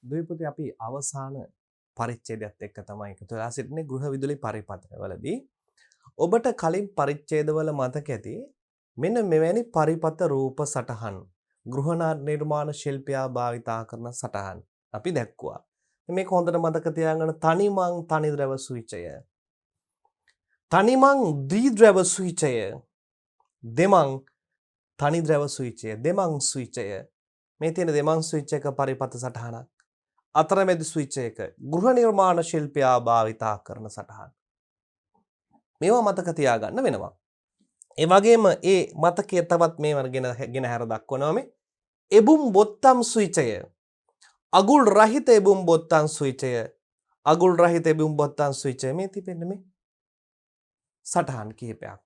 දුවේ අපි අවසාන පරිච්ඡේදයත් එක්ක තමයි එකතු වෙලා සිටින්නේ ගෘහ විදුලි පරිපථවලදී. ඔබට කලින් පරිච්ඡේදවල මතක ඇති මෙන්න මෙවැනි පරිපථ රූප සටහන් ගෘහ නිර්මාණ ශිල්පියා භාවිතා කරන සටහන් අපි දැක්කුවා. මේක හොඳට මතක තියාගන්න තනිමං තනිද්‍රව සුවිචය. තනිමං ද්විද්‍රව සුවිචය. දෙමං තනිද්‍රව සුවිචය. දෙමං සුවිචය. මේ තියෙන දෙමං ස්විච් එක පරිපථ සටහනක්. අතරමැදි ස්විච් එක ගෘහ නිර්මාණ ශිල්පියා භාවිතා කරන සටහන්. මේවා මතක තියාගන්න වෙනවා. ඒ වගේම ඒ මතකයේ තවත් මේවා ගෙන හැර දක්වනවා මේ එබුම් බොත්තම් ස්විචය. අගුල් රහිත එබුම් බොත්තම් ස්විචය. අගුල් රහිත එබුම් බොත්තම් ස්විචය මේ තිබෙන්නේ මේ සටහන් කිහිපයක්.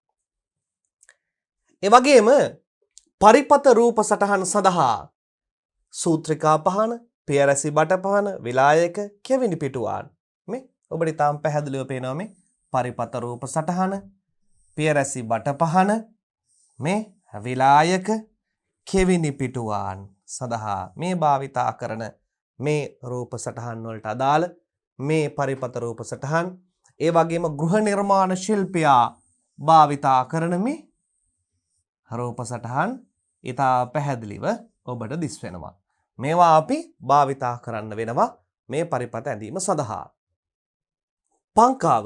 ඒ වගේම පරිපථ රූප සටහන් සඳහා සූත්‍රිකා පහන, පියරැසි බට පහන, විලායක, කෙවිනි පිටුවාන්. මේ ඔබට ඊටාම් පැහැදිලිව පේනවා මේ පරිපථ රූප සටහන, පියරැසි බට පහන, මේ විලායක, කෙවිනි පිටුවාන් සඳහා මේ භාවිතා කරන මේ රූප සටහන් වලට අදාළ මේ පරිපථ රූප සටහන්, ඒ වගේම ගෘහ නිර්මාණ ශිල්පියා භාවිතා කරන මේ රූප සටහන් ඊටා පැහැදිලිව ඔබට දිස් වෙනවා. මේවා අපි භාවිතා කරන්න වෙනවා මේ පරිපථ ඇඳීම සඳහා. පංකාව,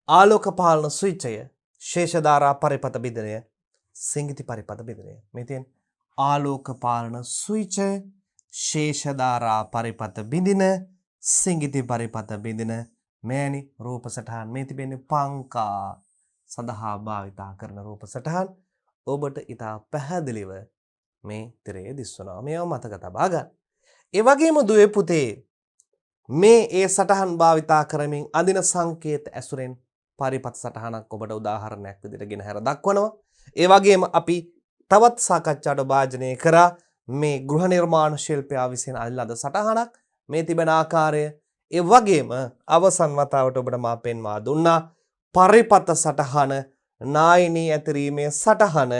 ආලෝක පාලන ස්විචය, ශේෂධාරා පරිපථ බිඳනය, සිඟිති පරිපථ බිඳනය. මේ තියෙන ආලෝක පාලන ස්විචය, ශේෂධාරා පරිපථ බිඳින, සිඟිති පරිපථ බිඳින මේනි රූප සටහන් මේ තිබෙන්නේ පංකා සඳහා භාවිතා කරන රූප සටහන්. ඔබට ඉතා පැහැදිලිව මේ තිරේ දිස්වනවා. මේව මතක තබා ගන්න. ඒ වගේම දුවේ පුතේ මේ ඒ සටහන් භාවිතා කරමින් අඳින සංකේත ඇසුරෙන් පරිපථ සටහනක් ඔබට උදාහරණයක් විදිහට ගෙන හැර දක්වනවා. ඒ වගේම අපි තවත් සාකච්ඡාවට භාජනය කරා මේ ගෘහ නිර්මාණ ශිල්පියා විසින් අල්ලන සටහනක් මේ තිබෙන ආකාරය. ඒ වගේම අවසන් වතාවට ඔබට මා පෙන්වා දුන්නා පරිපථ සටහන, නායිනී ඇතිරීමේ සටහන,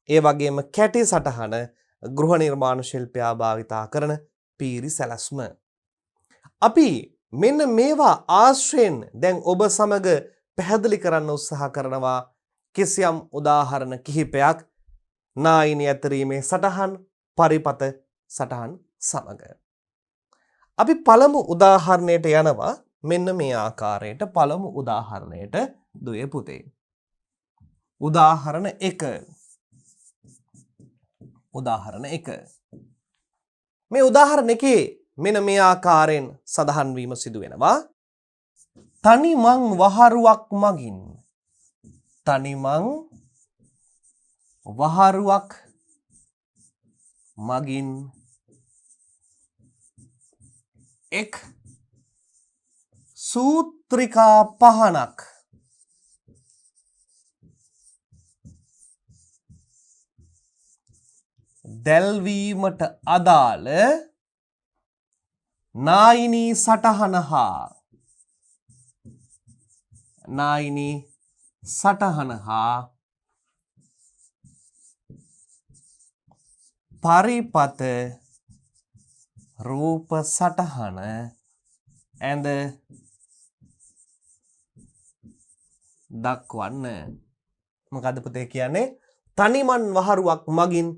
ඒ වගේම කැටි සටහන ගෘහ නිර්මාණ ශිල්පියා භාවිතා කරන පීරි සැලැස්ම. අපි මෙන්න මේවා ආශ්‍රයෙන් දැන් ඔබ සමග පැහැදිලි කරන්න උත්සාහ කරනවා කිසියම් උදාහරණ කිහිපයක් නායිනී ඇතිරීමේ සටහන්, පරිපථ සටහන් සමග. අපි පළමු උදාහරණයට යනවා මෙන්න මේ ආකාරයට. පළමු උදාහරණයට දුවේ පුතේ. උදාහරණ 1. උදාහරණ 1. මේ උදාහරණ එකේ මෙන්න මේ ආකාරයෙන් සඳහන් වීම සිදු වෙනවා. තනිමං වහරුවක් මගින්, තනිමං වහරුවක් මගින් එක් සූත්‍රිකා පහනක් දැල්වීමට අදාළ නායිනී සටහන හා නායිනී සටහන හා පරිපථ රූප සටහන ඇඳ දක්වන්න. මොකද පුතේ කියන්නේ? තනිමන් වහරුවක් මගින්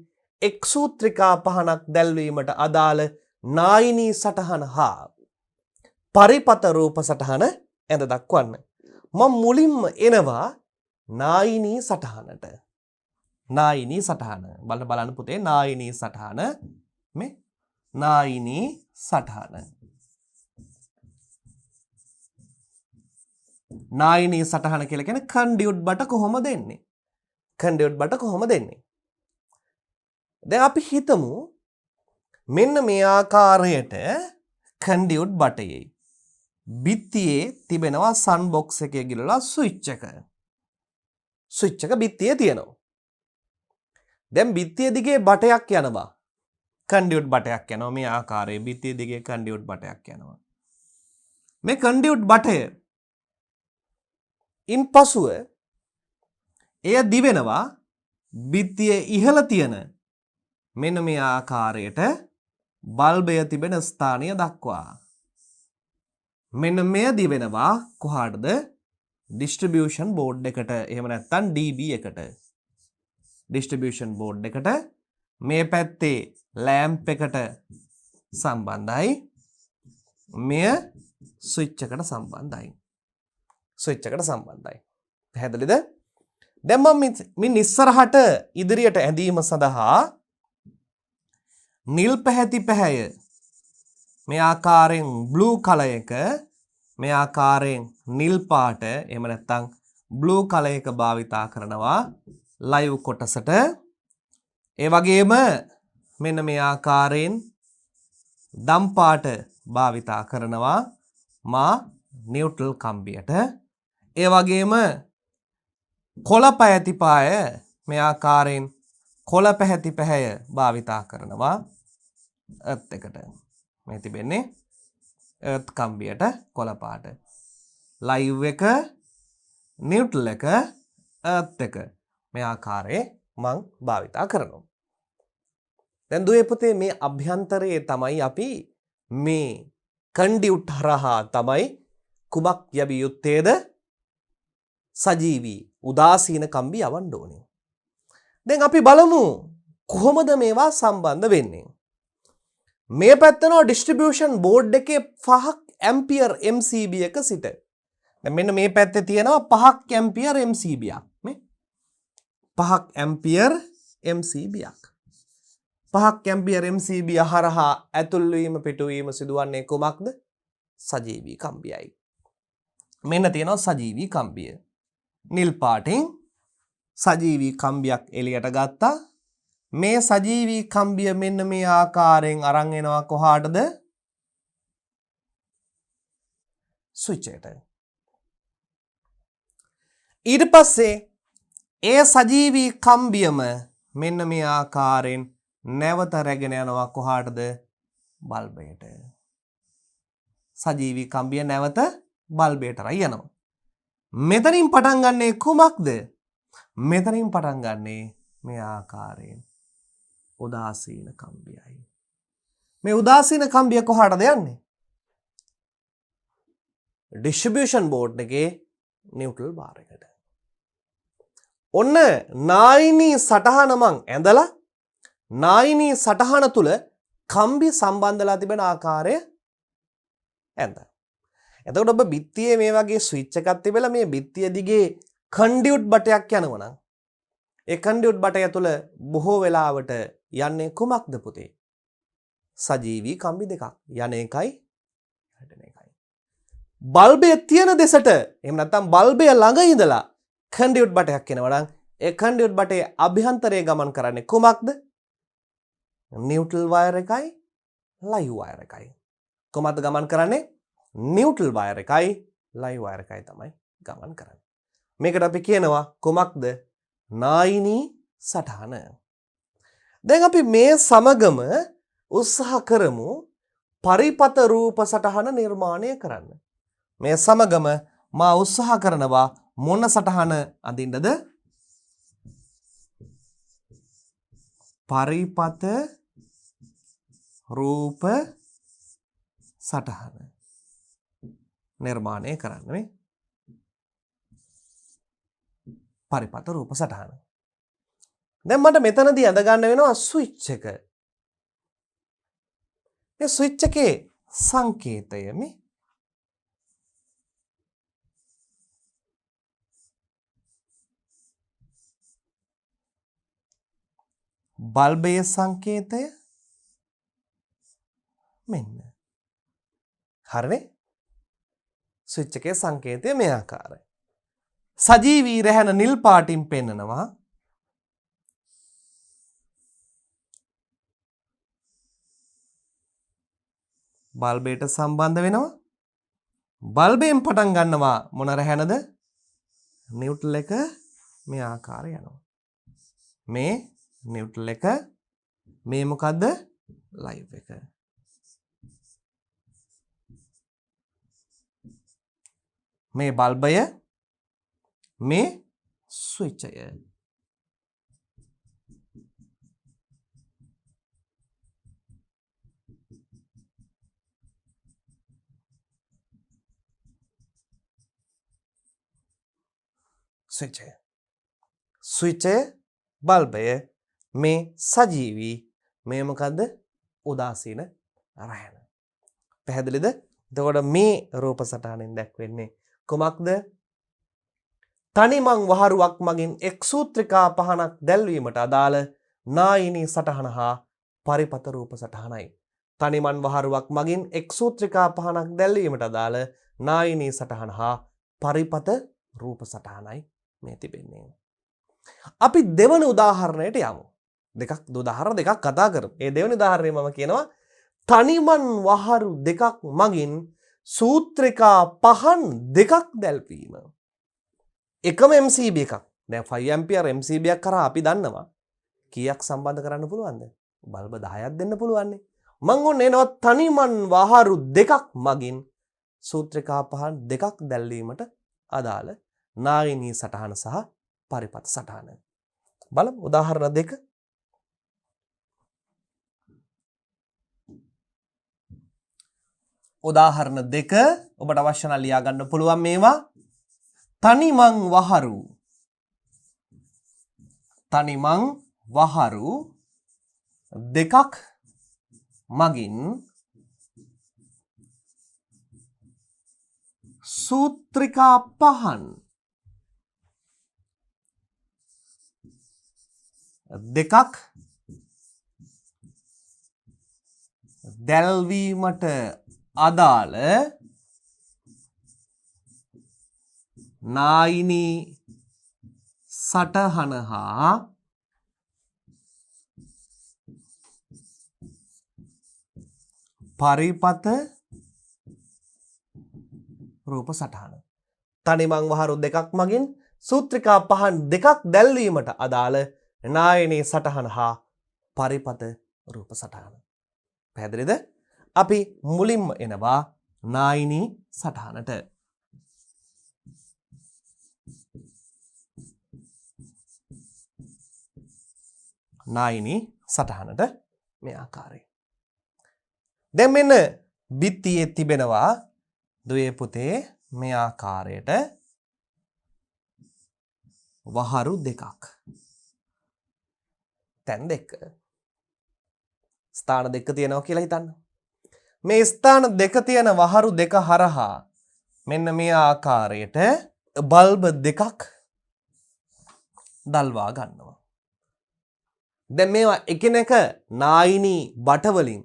එක් සූත්‍රිකා පහනක් දැල්වීමට අදාළ නායිනී සටහන හා පරිපථ රූප සටහන ඇඳ දක්වන්න. මම මුලින්ම එනවා නායිනී සටහනට. නායිනී සටහන බලන්න පුතේ. නායිනී සටහන මේ නායිනී සටහන. නායිනී සටහන කියලා කියන්නේ කන්ඩියුට් බට කොහොමද එන්නේ? කන්ඩියුට් බට කොහොමද එන්නේ? දැන් අපි හිතමු මෙන්න මේ ආකාරයට කන්ඩියුට් බටයේ බිත්තියේ තිබෙනවා සන් බොක්ස් එකේ ගිලලා ස්විච් එක. ස්විච් එක බිත්තියේ තියෙනවා. දැන් බිත්තිය දිගේ බටයක් යනවා. කන්ඩියුට් බටයක් යනවා. මේ ආකාරයේ බිත්තිය දිගේ කන්ඩියුට් බටයක් යනවා. මේ කන්ඩියුට් බටය ඉන්පසුව එය දිවෙනවා බිත්තියේ ඉහළ තියෙන මෙන්න මේ ආකාරයට බල්බය තිබෙන ස්ථානය දක්වා. මෙන්න මෙය දිවෙනවා කොහාටද? ඩිස්ට්‍රිබියුෂන් බෝඩ් එකට. එහෙම නැත්නම් DB එකට. ඩිස්ට්‍රිබියුෂන් බෝඩ් එකට මේ පැත්තේ ලෑම්ප් එකට සම්බන්ධයි. මෙය ස්විච් එකට සම්බන්ධයි. ස්විච් එකට සම්බන්ධයි. පැහැදිලිද? දැන් මම මින් ඉස්සරහට ඉදිරියට ඇඳීම සඳහා නිල් පැහැති පැහැය මේ ආකාරයෙන් බ්ලූ කලර් එක, මේ ආකාරයෙන් නිල් පාට, එහෙම නැත්නම් බ්ලූ කලර් එක භාවිතා කරනවා ලයිව් කොටසට. ඒ වගේම මෙන්න මේ ආකාරයෙන් දම් පාට භාවිතා කරනවා මා නියුට්‍රල් කම්බියට. ඒ වගේම කොළ පැහැති පාය මේ ආකාරයෙන් කොළ පැහැති පැහැය භාවිතා කරනවා එර්ත් එකට. මේ තිබෙන්නේ එර්ත් කම්බියට කොළ පාට. ලයිව් එක, නියුට්‍රල් එක, එර්ත් එක මේ ආකාරයේ මං භාවිතා කරනවා. දැන් දුවේ පුතේ මේ අභ්‍යන්තරයේ තමයි අපි මේ කන්ඩියුට් හරහා තමයි කුමක් යැවිය යුත්තේද? සජීවී උදාසීන කම්බි යවන්න ඕනේ. දැන් අපි බලමු කොහොමද මේවා සම්බන්ධ වෙන්නේ. මේ පැත්තනෝ ඩිස්ට්‍රිබියුෂන් බෝඩ් එකේ 5ක් ඇම්පියර් MCB එක සිට. දැන් මෙන්න මේ පැත්තේ තියෙනවා 5ක් ඇම්පියර් MCB ක්. මේ 5ක් ඇම්පියර් MCB ක්. 5ක් ඇම්පියර් MCB හරහා ඇතුල් වීම පිටවීම සිදුවන්නේ කොමක්ද? සජීවී කම්බියයි. මෙන්න තියෙනවා සජීවී කම්බිය. නිල් පාටින් සජීවී කම්බියක් එළියට ගත්තා. මේ සජීවී කම්බිය මෙන්න මේ ආකාරයෙන් අරන් එනවා කොහාටද? ස්විච් එකට. ඊට පස්සේ ඒ සජීවී කම්බියම මෙන්න මේ ආකාරයෙන් නැවත රැගෙන යනවා කොහාටද? බල්බයට. සජීවී කම්බිය නැවත බල්බයට යනවා. මෙතනින් පටන් ගන්නේ කුමක්ද? මෙතනින් පටන් ගන්නේ මේ ආකාරයෙන් උදාසීන කම්බියයි. මේ උදාසීන කම්බිය කොහාටද යන්නේ? ඩිස්ට්‍රිබියුෂන් බෝඩ් එකේ නියුට්‍රල් බාර් එකට. ඔන්න නායිනී සටහන මං ඇඳලා නායිනී සටහන තුල කම්බි සම්බන්ධලා තිබෙන ආකාරය ඇඳලා. එතකොට ඔබ බිත්තියේ මේ වගේ ස්විච් එකක් තිබෙලා මේ බිත්තිය දිගේ කන්ඩියුට් බටයක් යනවනම් ඒ කන්ඩියුට් බටය තුල බොහෝ වෙලාවට යන්නේ කුමක්ද පුතේ? සජීවී කම්බි දෙකක්. යන එකයි හැදෙන එකයි. බල්බයේ තියෙන දෙසට එහෙම නැත්නම් බල්බය ළඟ ඉඳලා කන්ඩියුට් බටයක් එනවනම් ඒ කන්ඩියුට් බටේ අභ්‍යන්තරයේ ගමන් කරන්නේ කුමක්ද? නියුට්‍රල් වයර් එකයි ලයිව් වයර් එකයි. කොහොමද ගමන් කරන්නේ? නියුට්‍රල් වයර් එකයි ලයිව් වයර් එකයි තමයි ගමන් කරන්නේ. මේකට අපි කියනවා කොමක්ද? නායිනී සටහන. දැන් අපි මේ සමගම උත්සාහ කරමු පරිපත රූප සටහන නිර්මාණය කරන්න. මේ සමගම මා උත්සාහ කරනවා මොන සටහන අඳින්නද? පරිපත රූප සටහන නිර්මාණය කරන්න. මේ පරිපත රූප සටහන. දැන් මට මෙතනදී අඳ ගන්න වෙනවා ස්විච් එක. මේ ස්විච් එකේ සංකේතය මේ බල්බයේ සංකේතය මෙන්න. හරිනේ? ස්විච් එකේ සංකේතය මේ ආකාරයි. සජීවී රැහැන නිල් පාටින් පෙන්නනවා. බල්බයට සම්බන්ධ වෙනවා. බල්බයෙන් පටන් ගන්නවා මොන රැහැනද? නියුට්‍රල් එක මේ ආකාරය යනවා. මේ නියුට්‍රල් එක, මේ මොකද්ද? ලයිව් එක. මේ බල්බය, මේ ස්විචය. ස්විච්චය. ස්විච්චය බල්බය මේ සජීවී මේ මොකද්ද උදාසීන රැහැන. පැහැදිලිද? එතකොට මේ රූප සටහනෙන් දැක්වෙන්නේ කුමක්ද? තනිමං වහරුවක් මගින් එක් සූත්‍රිකා පහනක් දැල්වීමට අදාළ නායිනී සටහන හා පරිපත රූප සටහනයි. තනිමන් වහරුවක් මගින් එක් සූත්‍රිකා පහනක් දැල්වීමට අදාළ නායිනී සටහන හා පරිපත රූප සටහනයි මේ තිබෙන්නේ. අපි දෙවන උදාහරණයට යමු. උදාහරණ දෙකක් කතා කරමු. ඒ දෙවන උදාහරණය මම කියනවා තනිමන් වහරු දෙකක් මගින් සූත්‍රිකා පහන් දෙකක් දැල්වීම. එකම MCB එකක්. දැන් 5 ඇම්පියර් MCB එකක් කරා අපි දන්නවා කීයක් සම්බන්ධ කරන්න පුළුවන්ද? බල්බ 10ක් දෙන්න පුළුවන් නේ. මං ඔන්න එනවා තනිමන් වහරු දෙකක් මගින් සූත්‍රිකා පහන් දෙකක් දැල්වීමට අදාළ නායිනී සටහන සහ පරිපත සටහන. බලමු උදාහරණ දෙක. උදාහරණ දෙක ඔබට අවශ්‍ය නම් ලියා ගන්න පුළුවන් මේවා. තනිමන් වහරු දෙකක් මගින් සූත්‍රිකා පහන් දෙකක් දැල්වීමට අදාළ නායිනී සටහන හා පරිපත රූප සටහන. තනිමං වහරු දෙකක් මගින් සූත්‍රිකා පහන් දෙකක් දැල්වීමට අදාළ නායිනී සටහන හා පරිපත රූප සටහන. පැහැදිලිද? අපි මුලින්ම එනවා නායිනී සටහනට. නායිනී සටහනට මේ ආකාරයෙන්. දැන් මෙන්න බිත්තියේ තිබෙනවා දුවේ පුතේ මේ ආකාරයට වහරු දෙකක්. තැන් දෙක. ස්ථාන දෙක තියෙනවා කියලා හිතන්න. මේ ස්ථාන දෙක තියෙන වහරු දෙක හරහා මෙන්න මේ ආකාරයට බල්බ දෙකක් දල්වා ගන්නවා. දැන් මේවා එකිනෙක නායිනී බටවලින්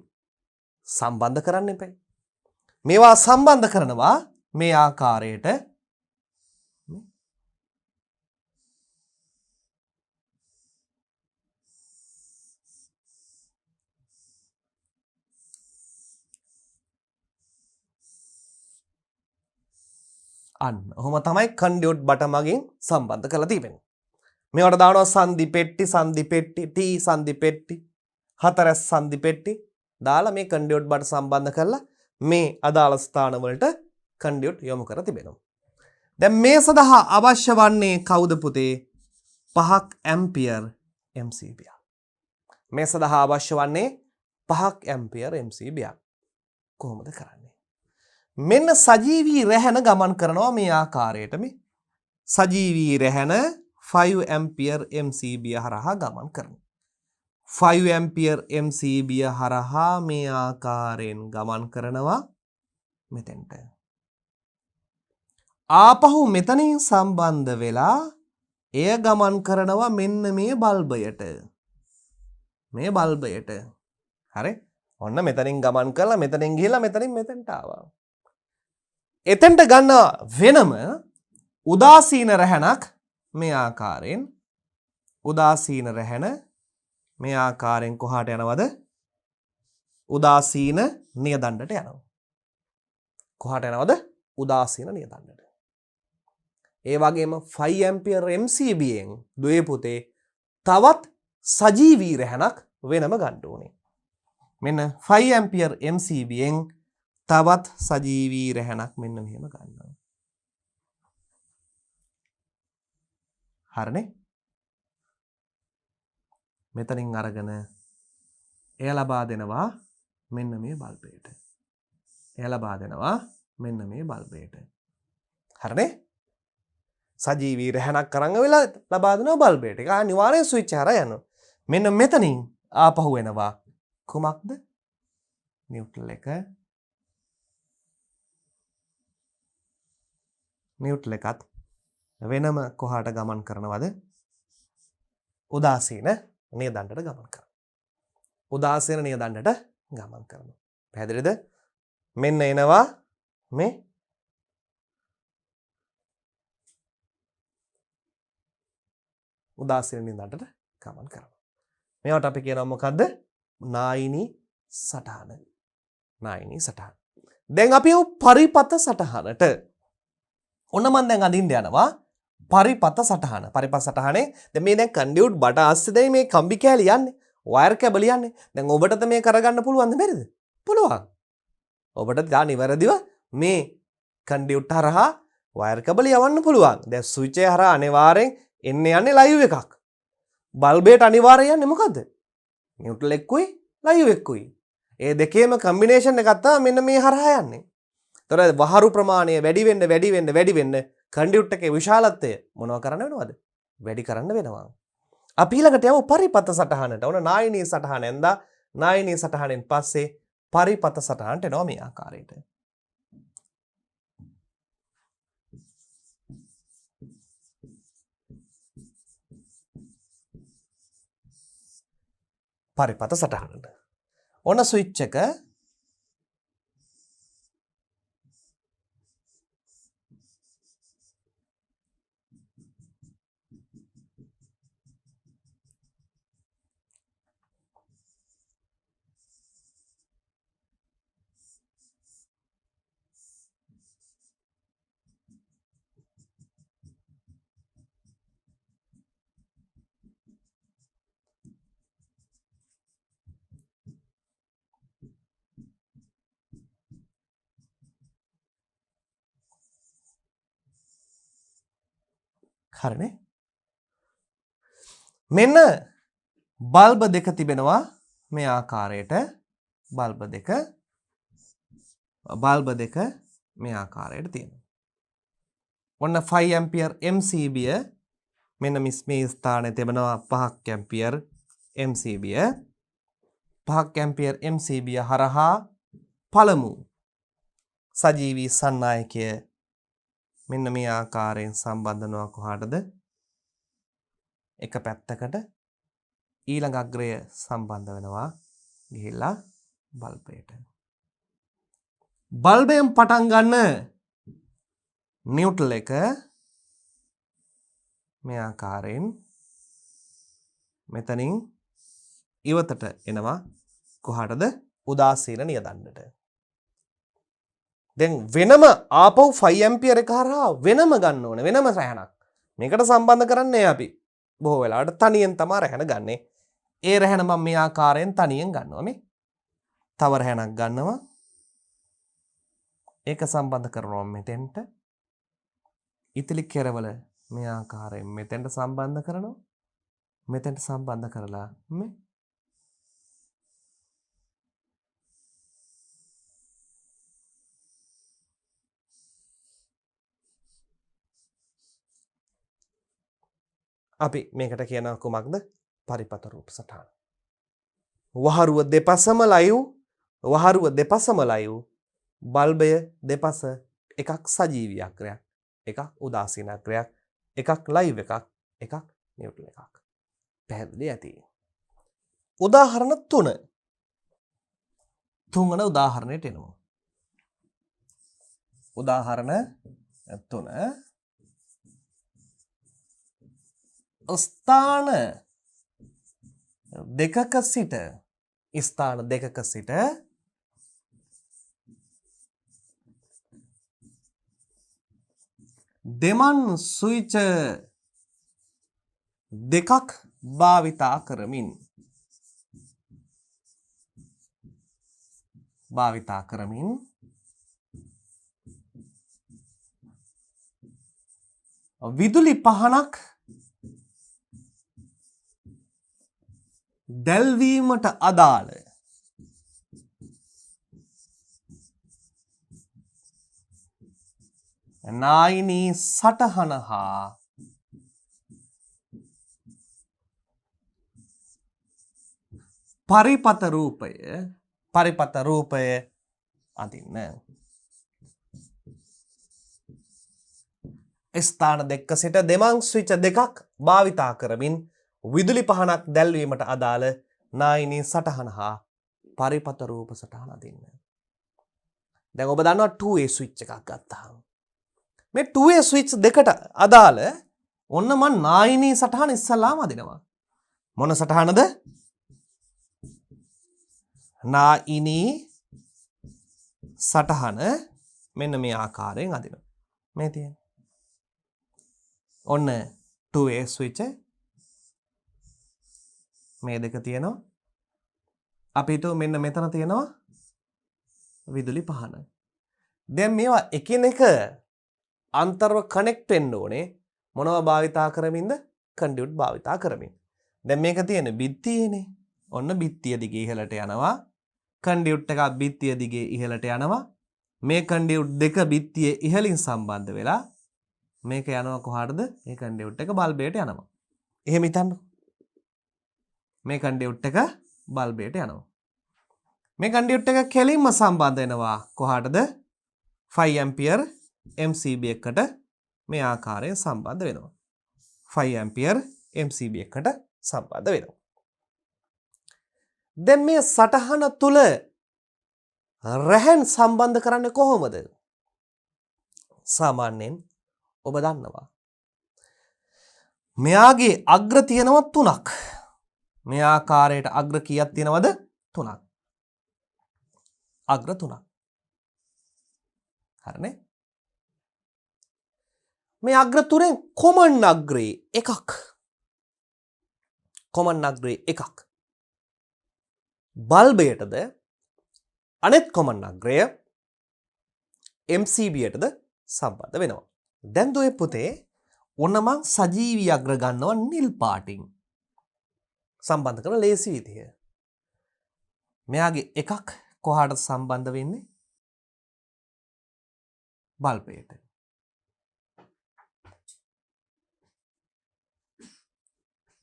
සම්බන්ධ කරන්න එපා. මේවා සම්බන්ධ කරනවා මේ ආකාරයට ඔහොම තමයි කන්ඩියුට් බට මගින් සම්බන්ධ කරලා තිබෙන්නේ. මේවට දානවා සංදි පෙට්ටි T සංදි පෙට්ටි හතරස් සංදි පෙට්ටි දාලා මේ කන්ඩියුට් බට සම්බන්ධ කරලා මේ අදාළ ස්ථාන වලට කන්ඩියුට් යොමු කර තිබෙනවා. දැන් මේ සඳහා අවශ්‍ය වන්නේ කවුද පුතේ? 5ක් ඇම්පියර් MCB. මේ සඳහා අවශ්‍ය වන්නේ 5ක් ඇම්පියර් MCB. කොහොමද කරන්නේ? මෙන්න සජීවී රැහැන ගමන් කරනවා මේ ආකාරයට. මේ සජීවී රැහැන 5 ඇම්පියර් MCB හරහා ගමන් කරනවා. 5 ඇම්පියර් MCB හරහා මේ ආකාරයෙන් ගමන් කරනවා මෙතෙන්ට. ආපහු මෙතනින් සම්බන්ධ වෙලා එය ගමන් කරනවා මෙන්න මේ බල්බයට. මේ බල්බයට. හරි? ඔන්න මෙතනින් ගමන් කරලා මෙතනින් ගිහලා මෙතනින් මෙතෙන්ට ආවා. එතෙන්ට ගන්න වෙනම උදාසීන රැහැනක් මේ ආකාරයෙන් උදාසීන රැහැන මේ ආකාරයෙන් කොහාට යනවද? උදාසීන නියදණ්ඩට යනවා. කොහාට යනවද? උදාසීන නියදණ්ඩට. ඒ වගේම 5 ඇම්පියර් MCB යෙන් දුවේ පුතේ තවත් සජීවී රැහැනක් වෙනම ගන්න ඕනේ. මෙන්න 5 ඇම්පියර් MCB යෙන් තවත් සජීවී රැහැනක් මෙන්න මෙහෙම ගන්නවා. හරිනේ? මෙතනින් අරගෙන එය ලබා දෙනවා මෙන්න මේ බල්බයට. එය ලබා දෙනවා මෙන්න මේ බල්බයට. හරිනේ? සජීවී රැහැනක් කරන් වෙලා ලබා දෙනවා බල්බයට. ඒක අනිවාර්යෙන් ස්විච් එක හරහා යනවා. මෙන්න මෙතනින් ආපහු එනවා කුමක්ද? නිව්ට්‍රල් එක. නිව්ට්‍රල් එකත් වෙනම කොහාට ගමන් කරනවද? උදාසීන නියදණ්ඩට ගමන් කරනවා. උදාසීන නියදණ්ඩට ගමන් කරනවා. පැහැදිලිද? මෙන්න එනවා මේ උදාසීන නියදණ්ඩට ගමන් කරනවා. මේවට අපි කියනවා මොකද්ද? නායිනී සටහන. නායිනී සටහන. දැන් අපි පරිපත සටහනට ඔන්න මම දැන් අදින්න යනවා පරිපත සටහන. පරිපත සටහනේ දැන් මේ දැන් කන්ඩියුට් බට ආස්සේ දැන් මේ කම්බි කෑලි යන්නේ. වයර් කැබලි යන්නේ. දැන් ඔබටද මේ කරගන්න පුළුවන්ද බැරිද? පුළුවන්. ඔබට දා නිවැරදිව මේ කන්ඩියුට් හරහා වයර් කැබලි යවන්න පුළුවන්. දැන් ස්විච් එක හරහා අනිවාර්යෙන් එන්නේ යන්නේ ලයිව් එකක්. බල්බයට අනිවාර්යයෙන් යන්නේ මොකද්ද? Neutral එක්කුයි live එක්කුයි. ඒ දෙකේම කම්බිනේෂන් එකක් තමයි මෙන්න මේ හරහා යන්නේ. තොර වහරු ප්‍රමාණය වැඩි වෙන්න කන්ඩියුට් එකේ විශාලත්වය මොනව කරන්න වෙනවද? වැඩි කරන්න වෙනවා. අපි ඊළඟට යමු පරිපත සටහනට. ඔන්න නායිනී සටහන ඇඳා නායිනී සටහනෙන් පස්සේ පරිපත සටහනට එනවා මේ ආකාරයට. පරිපත සටහනට. ඔන්න ස්විච් එක හරිනේ. මෙන්න බල්බ දෙක තිබෙනවා මේ ආකාරයට. බල්බ දෙක මේ ආකාරයට තියෙනවා. ඔන්න 5 ඇම්පියර් MCB මෙන්න මේ ස්ථානයේ තිබෙනවා 5 ඇම්පියර් MCB 5 ඇම්පියර් MCB හරහා පළමු සජීවී සන්නායකය මෙන්න මේ ආකාරයෙන් සම්බන්ධ වෙනවා කොහාටද? එක පැත්තකට ඊළඟ අග්‍රය සම්බන්ධ වෙනවා ගිහිල්ලා බල්බයට. බල්බයෙන් පටන් ගන්න නිව්ට්‍රල් එක මේ ආකාරයෙන් මෙතනින් ඉවතට එනවා කොහාටද? උදාසීන නියදණ්ඩට. දැන් වෙනම ආපහු 5 ඇම්පියර් එක හරහා වෙනම ගන්න ඕනේ වෙනම රැහැනක්. මේකට සම්බන්ධ කරන්නේ අපි බොහෝ වෙලාවට තනියෙන් තමයි රැහැන ගන්නෙ. ඒ රැහැන මම මේ ආකාරයෙන් තනියෙන් ගන්නවා මේ. තව රැහැනක් ගන්නවා. ඒක සම්බන්ධ කරනවා මෙතෙන්ට. ඉතිලි කෙරවල මේ ආකාරයෙන් මෙතෙන්ට සම්බන්ධ කරනවා. මෙතෙන්ට සම්බන්ධ කරලා මේ අපි මේකට කියනවා කුමක්ද? පරිපත රූප සටහන. වහරුව දෙපසම ලයිව් බල්බය දෙපස එකක් සජීවී අග්‍රයක්, එකක් උදාසීන අග්‍රයක්, එකක් ලයිව් එකක් නිව්ට්‍රල් එකක්. පැහැදිලි ඇති. උදාහරණ 3. තුන්වන උදාහරණයට එනවා. උදාහරණ 3 ස්ථාන දෙකක සිට දෙමන් ස්විච් දෙකක් භාවිතා කරමින් විදුලි පහනක් දැල්වීමට අදාළ නායිනී සටහන හා පරිපත රූපය අඳින්න. ස්ථාන දෙක සිට දෙමං ස්විච් දෙකක් භාවිතා කරමින් විදුලි පහනක් දැල්වීමට අදාළ නායිනී සටහන හා පරිපත රූප සටහන අඳින්න. දැන් ඔබ දන්නවා 2A ස්විච් එකක් ගත්තාම මේ 2A ස්විච් දෙකට අදාළ ඔන්න මම නායිනී සටහන ඉස්සල්ලාම අදිනවා. මොන සටහනද? නායිනී සටහන මෙන්න මේ ආකාරයෙන් අදිනවා. මේ තියෙන. ඔන්න 2A ස්විච් මේ දෙක තියෙනවා. අපි හිතුව මෙන්න මෙතන තියෙනවා විදුලි පහන. දැන් මේවා එකිනෙක අන්තර්ව කනෙක්ට් වෙන්න ඕනේ. මොනවා භාවිතා කරමින්ද? කන්ඩියුට් භාවිතා කරමින්. දැන් මේක තියෙන බිත්තියේනේ. ඔන්න බිත්තිය දිගේ ඉහළට යනවා. කන්ඩියුට් එකක් බිත්තිය දිගේ ඉහළට යනවා. මේ කන්ඩියුට් දෙක බිත්තියේ ඉහළින් සම්බන්ධ වෙලා මේක යනවා කොහාටද? මේ කන්ඩියුට් එක බල්බයට යනවා. එහෙම හිතන්න. මේ කන්ඩියුට් එක බල්බයට යනවා. මේ කන්ඩියුට් එක කෙලින්ම සම්බන්ධ වෙනවා කොහාටද? 5 ඇම්පියර් MCB එකට මේ ආකාරයෙන් සම්බන්ධ වෙනවා. 5 ඇම්පියර් MCB එකට සම්බන්ධ වෙනවා. දැන් මේ සටහන තුල රැහන් සම්බන්ධ කරන්නේ කොහොමද? සාමාන්‍යයෙන් ඔබ දන්නවා. මෙයාගේ අග්‍ර තියෙනවා 3ක්. මේ ආකාරයට අග්‍ර කීයක් තියෙනවද? 3ක්. අග්‍ර 3ක්. හරිනේ? මේ අග්‍ර තුනෙන් කොමන් අග්‍රේ එකක්. කොමන් අග්‍රේ එකක්. බල්බයටද අනෙත් කොමන් අග්‍රය MCBයටද සම්බන්ධ වෙනවා. දැන් දුවේ පුතේ ඔන්න මං සජීවී අග්‍ර ගන්නවා නිල් පාටින්. සම්බන්ධ කරන ලේසි විදිය. මෙයාගේ එකක් කොහාටද සම්බන්ධ වෙන්නේ? බල්බයට.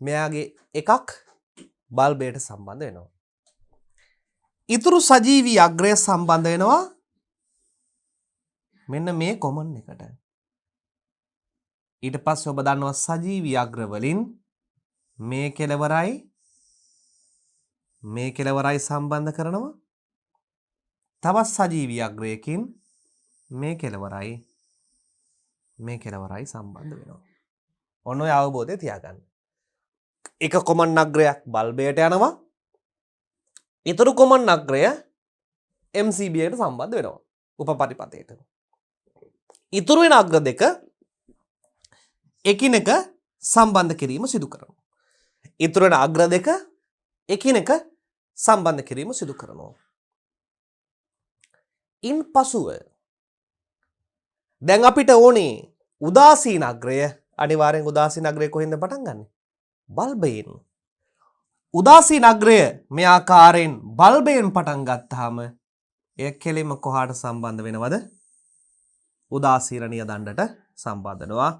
මෙයාගේ එකක් බල්බයට සම්බන්ධ වෙනවා. ඉතුරු සජීවී අග්‍රය සම්බන්ධ වෙනවා මෙන්න මේ කොමන් එකට. ඊට පස්සේ ඔබ දන්නවා සජීවී අග්‍ර වලින් මේ කෙලවරයි සම්බන්ධ කරනවා. තවත් සජීවී අග්‍රයකින් මේ කෙලවරයි සම්බන්ධ වෙනවා. ඔන්න ඔය අවබෝධය තියාගන්න. එක කොමන් අග්‍රයක් බල්බයට යනවා. ඉතුරු කොමන් අග්‍රය MCBයට සම්බන්ධ වෙනවා. උපපරිපතයට. ඉතුරු වෙන අග්‍ර දෙක එකිනෙක සම්බන්ධ කිරීම සිදු කරනවා. ඉතුරු වෙන අග්‍ර දෙක එකිනෙක සම්බන්ධ කිරීම සිදු කරනවා. ඉන් පසුව දැන් අපිට ඕනේ උදාසීන අග්‍රය. අනිවාර්යෙන් උදාසීන අග්‍රය කොහෙන්ද පටන් ගන්නෙ? බල්බයෙන්. උදාසීන අග්‍රය මේ ආකාරයෙන් බල්බයෙන් පටන් ගත්තාම එය කෙලින්ම කොහාට සම්බන්ධ වෙනවද? උදාසීන නියදණ්ඩට සම්බන්ධ වෙනවා.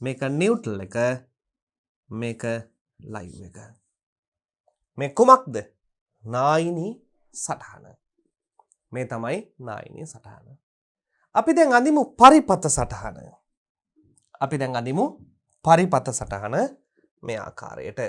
මේක නියුට්‍රල් එක, මේක ලයිව් එක. මේ කුමක්ද? නායිනී සටහන. මේ තමයි නායිනී සටහන. අපි දැන් අඳිමු පරිපත සටහන. මේ ආකාරයට.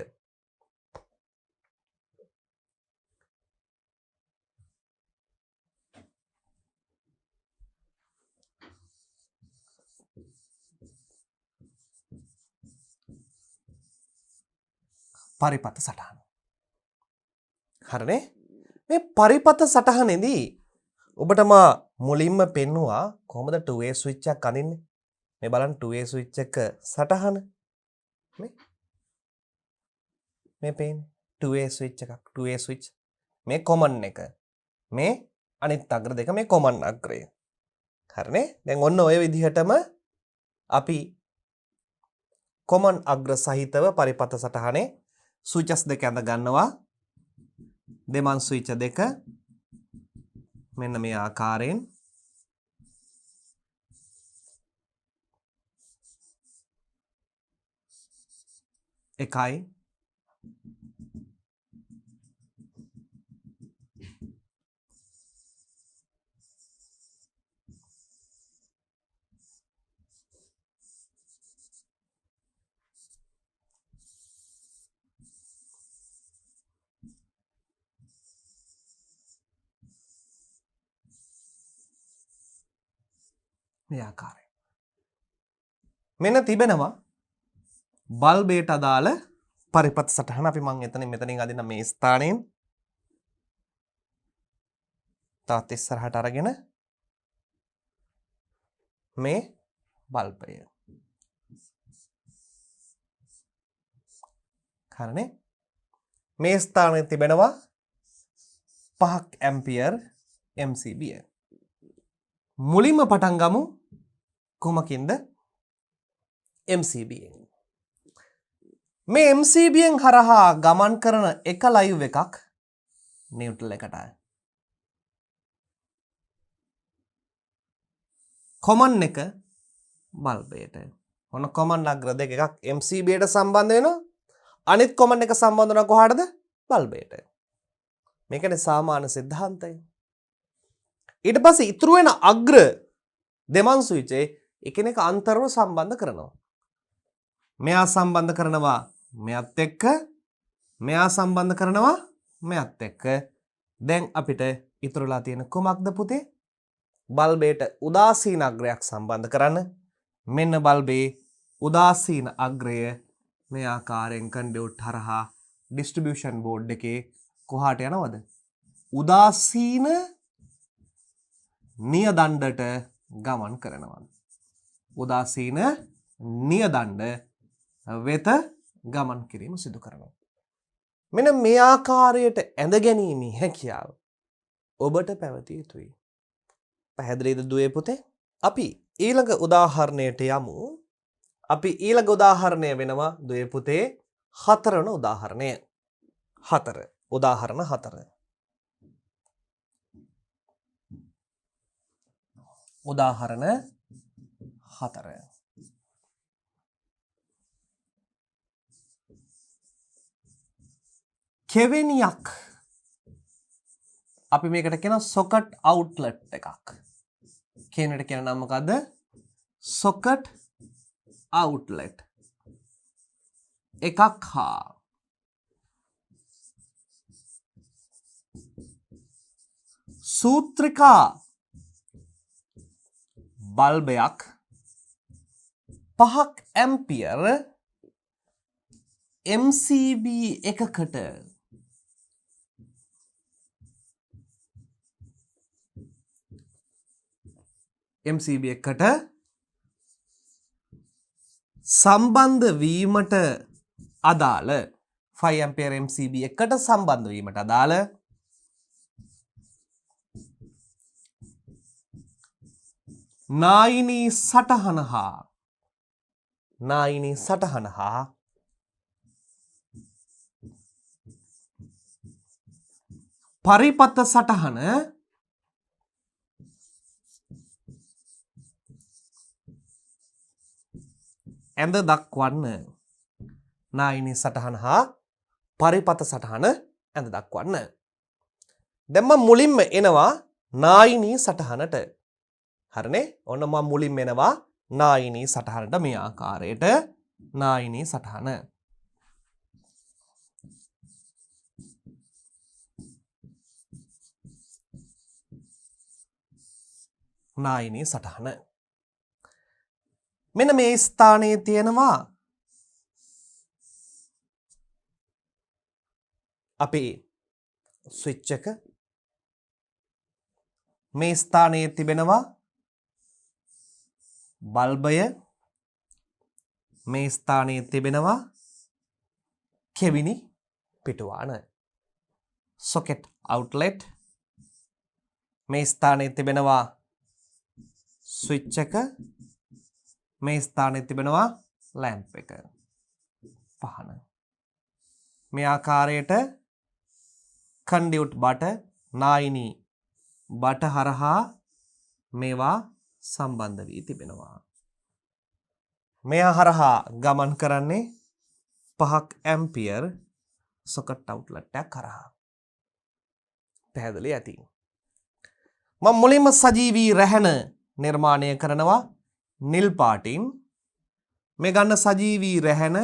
පරිපත සටහන. හරිනේ? මේ පරිපත සටහනේදී ඔබට මා මුලින්ම පෙන්නවා කොහොමද 2A ස්විච් එකක් අඳින්නේ. මේ බලන්න 2A ස්විච් එක සටහන. මේ පේන්නේ 2A ස්විච් එකක්. 2A switch. මේ කොමන් එක. මේ අනිත් අග්‍ර දෙක මේ කොමන් අග්‍රය. හරිනේ? දැන් ඔන්න ඔය විදිහටම අපි කොමන් අග්‍ර සහිතව පරිපත සටහනේ ස්විචස් දෙක ඇඳ ගන්නවා. දෙමන් ස්විච් දෙක මෙන්න මේ ආකාරයෙන් එකයි මේ ආකාරය. මෙන්න තිබෙනවා බල්බයට අදාළ පරිපථ සටහන. අපි මං මෙතනින් අදින්න මේ ස්ථානයෙන් තාත් ඉස්සරහට අරගෙන මේ බල්බය. හරිනේ? මේ ස්ථානයේ තිබෙනවා 5 ඇම්පියර් MCB. මුලින්ම පටන් ගමු කොමකින්ද? MCB. මේ MCB න් හරහා ගමන් කරන එක ලයිව් එකක් නිව්ට්‍රල් එකටයි. කොමන් එක බල්බයට. ඔන්න කොමන් අග්‍ර දෙක එකක් MCB ට සම්බන්ධ වෙනවා. අනිත් කොමන් එක සම්බන්ධ වෙනවා කොහාටද? බල්බයට. මේකනේ සාමාන්‍ය සිද්ධාන්තය. ඊට පස්සේ ඉතුරු වෙන අග්‍ර දෙමන් ස්විච්ේ එකිනෙක අන්තර්ව සම්බන්ධ කරනවා. මෙයා සම්බන්ධ කරනවා මෙයත් එක්ක, මෙයා සම්බන්ධ කරනවා මෙයත් එක්ක. දැන් අපිට ඉතුරුලා තියෙන කොමක්ද පුතේ? බල්බයට උදාසීන අග්‍රයක් සම්බන්ධ කරන්න. මෙන්න බල්බේ උදාසීන අග්‍රය මේ ආකාරයෙන් කන්ඩියුට් හරහා ඩිස්ට්‍රිබියුෂන් බෝඩ් එකේ කොහාට යනවද? උදාසීන නියදණ්ඩට ගමන් කරනවා. උදාසීන නියදණ්ඩ වෙත ගමන් කිරීම සිදු කරනවා. මෙන්න මේ ආකාරයට ඇඳ ගැනීමේ හැකියාව ඔබට පැවතිය යුතුයි. පැහැදිලිද දුවේ පුතේ? අපි ඊළඟ උදාහරණයට යමු. අපි ඊළඟ උදාහරණය වෙනවා දුවේ පුතේ 4 වෙනි උදාහරණය. 4. උදාහරණ 4. උදාහරණ 4. කෙවෙනියක් අපි මේකට කියන සොකට් අවුට්ලට් එකක්. කියනට කියන නම මොකද්ද? සොකට් අවුට්ලට් එකක් හා සූත්‍රිකා බල්බයක් 5 ඇම්පියර් MCB එකකට MCB එකට සම්බන්ධ වීමට අදාළ 5 ඇම්පියර් MCB එකට සම්බන්ධ වීමට අදාළ නායිනී සටහන හා පරිපථ සටහන ඇඳ දක්වන්න. නායිනී සටහන හා පරිපථ සටහන ඇඳ දක්වන්න. දැන් මම මුලින්ම එනවා නායිනී සටහනට. හරිනේ? ඔන්න මම මුලින්ම එනවා නායිනී සටහනට. මේ ආකාරයට නායිනී සටහන. නායිනී සටහන. මෙන්න මේ ස්ථානයේ තියෙනවා අපේ ස්විච් එක. මේ ස්ථානයේ තිබෙනවා බල්බය. මේ ස්ථානයේ තිබෙනවා කෙවිනි පිටුවාන සොකට් අවුට්ලට්. මේ ස්ථානයේ තිබෙනවා ස්විච් එක. මේ ස්ථානයේ තිබෙනවා ලැම්ප් එක, පහන. මේ ආකාරයට කන්ඩියුට් බට නායිනී බට හරහා මේවා සම්බන්ධ වී තිබෙනවා. මෙයා හරහා ගමන් කරන්නේ 5ක් ඇම්පියර් සොකට් අවුට්ලට් එකක් කරා. පැහැදිලි ඇති. මම මුලින්ම සජීවී රැහැන නිර්මාණය කරනවා නිල් පාටින්. මේ ගන්න සජීවී රැහැන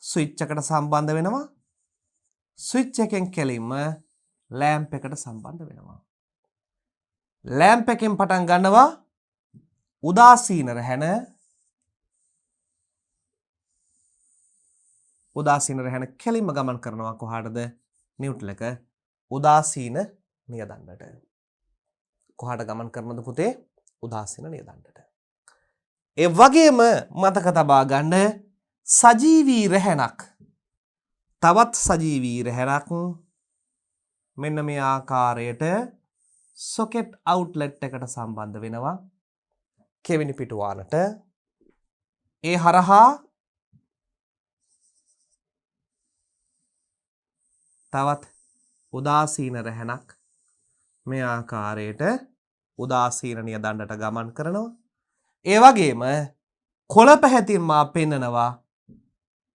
ස්විච් එකට සම්බන්ධ වෙනවා. ස්විච් එකෙන් කෙලින්ම ලෑම්ප් එකට සම්බන්ධ වෙනවා. ලෑම්ප් එකෙන් පටන් ගන්නවා උදාසීන රැහැන. උදාසීන රැහැන කෙලින්ම ගමන් කරනවා කොහාටද? නිව්ට්‍රල් එක උදාසීන නියදණ්ඩට. කොහාට ගමන් කරනද පුතේ? උදාසීන නියදණ්ඩට. ඒ වගේම මතක තබා ගන්න සජීවී රැහැනක් තවත් සජීවී රැහැනක් මෙන්න මේ ආකාරයට සොකට් අවුට්ලට් එකට සම්බන්ධ වෙනවා කෙවිනි පිටුවානට. ඒ හරහා තවත් උදාසීන රැහැනක් මේ ආකාරයට උදාසීන නියදණ්ඩට ගමන් කරනවා. ඒ වගේම කොළ පැහැතින් මා පෙන්නනවා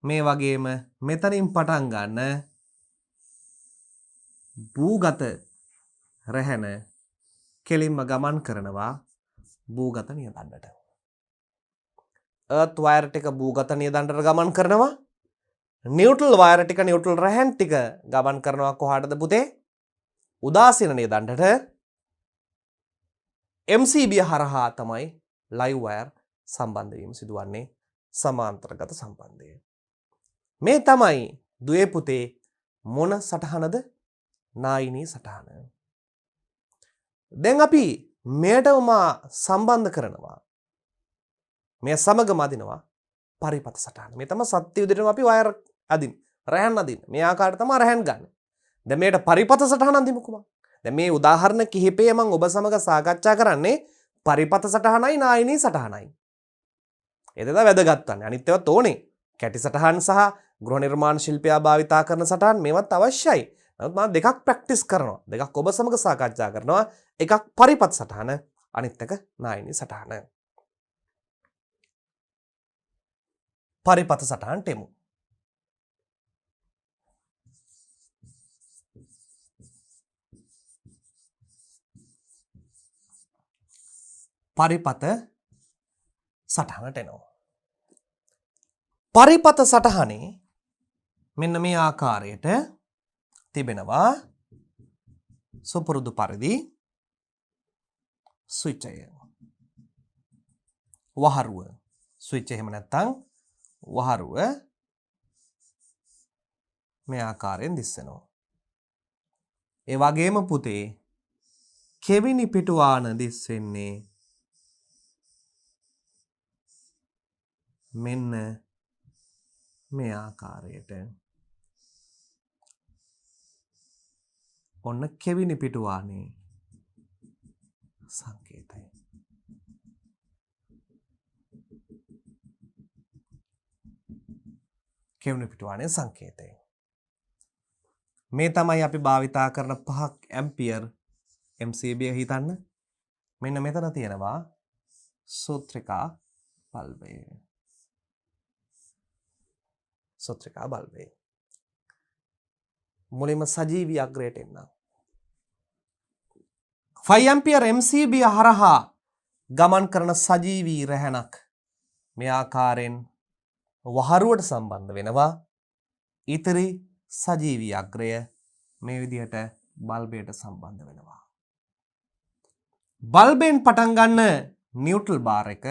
මේ වගේම මෙතනින් පටන් ගන්න භූගත රැහැන කෙලින්ම ගමන් කරනවා භූගත නියදණ්ඩට. අර්ත් වයර් ටික භූගත නියදණ්ඩට ගමන් කරනවා. නිව්ට්‍රල් වයර් ටික නිව්ට්‍රල් රැහැන් ටික ගමන් කරනවා කොහාටද පුතේ? උදාසීන නියදණ්ඩට. MCB හරහා තමයි ලයිව් වයර් සම්බන්ධ වීම සිදුවන්නේ සමාන්තරගත සම්බන්ධය. මේ තමයි දුවේ පුතේ මොන සටහනද? නායිනී සටහන. දැන් අපි මෙයටම සම්බන්ධ කරනවා. මේ සමගම අදිනවා පරිපත සටහන. මේ තමයි සත්‍ය විදිහටම අපි වයර් අදින්න. රැහන් අදින්න. මේ ආකාරයට තමයි රැහන් ගන්න. දැන් මේකට පරිපත සටහන අඳිමුකෝ. දැන් මේ උදාහරණ කිහිපය මම ඔබ සමග සාකච්ඡා කරන්නේ පරිපත සටහනයි නායිනී සටහනයි. ඒ දෙක වැදගත් වන්නේ. අනිත් ඒවාත් ඕනේ. කැටි සටහන් සහ ගෘහ නිර්මාණ ශිල්පියා භාවිතා කරන සටහන් මේවත් අවශ්‍යයි. නමුත් මම දෙකක් ප්‍රැක්ටිස් කරනවා. දෙකක් ඔබ සමග සාකච්ඡා කරනවා. එකක් පරිපත සටහන, අනිත් එක නායිනී සටහන. පරිපත සටහනට එමු. පරිපත සටහනට එනවා. පරිපත සටහනේ මෙන්න මේ ආකාරයට තිබෙනවා සුපුරුදු පරිදි ස්විචය. වහරුව. ස්විච් එහෙම නැත්නම් වහරුව මේ ආකාරයෙන් දිස්සෙනවා. ඒ වගේම පුතේ කෙවිනි පිටුවාන දිස්සෙන්නේ මෙන්න මේ ආකාරයට. ඔන්න කෙවිනි පිටුවානේ සංකේතය. කෙවිනි පිටුවානේ සංකේතය. මේ තමයි අපි භාවිතා කරන 5ක් ඇම්පියර් MCB හිතන්න. මෙන්න මෙතන තියෙනවා සූත්‍රිකා බල්බය. සූත්‍රිකා බල්බය. මුලින්ම සජීවී අග්‍රයට එන්න. 5 ඇම්පියර් MCB හරහා ගමන් කරන සජීවී රැහැනක් මේ ආකාරයෙන් වහරුවට සම්බන්ධ වෙනවා. ඉතිරි සජීවී අග්‍රය මේ විදිහට බල්බයට සම්බන්ධ වෙනවා. බල්බෙන් පටන් ගන්න නිව්ට්‍රල් බාර් එක